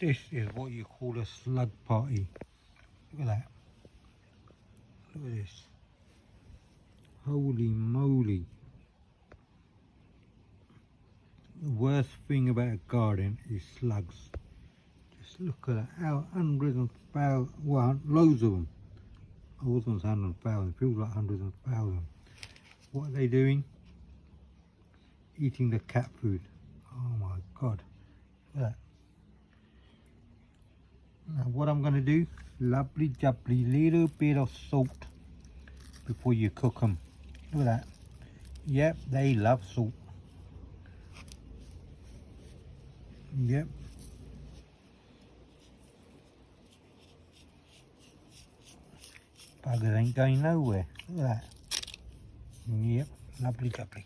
This is what you call a slug party. Look at that. Look at this. Holy moly. The worst thing about a garden is slugs. Just look at that. How hundreds and thousands, well, loads of them. I was going to say hundreds and thousands, feels like hundreds and thousands. What are they doing? Eating the cat food. Oh my god. Look at that. Now what I'm going to do, lovely jubbly little bit of salt before you cook them. Look at that. Yep, they love salt. Yep. Buggers ain't going nowhere. Look at that. Yep, lovely jubbly.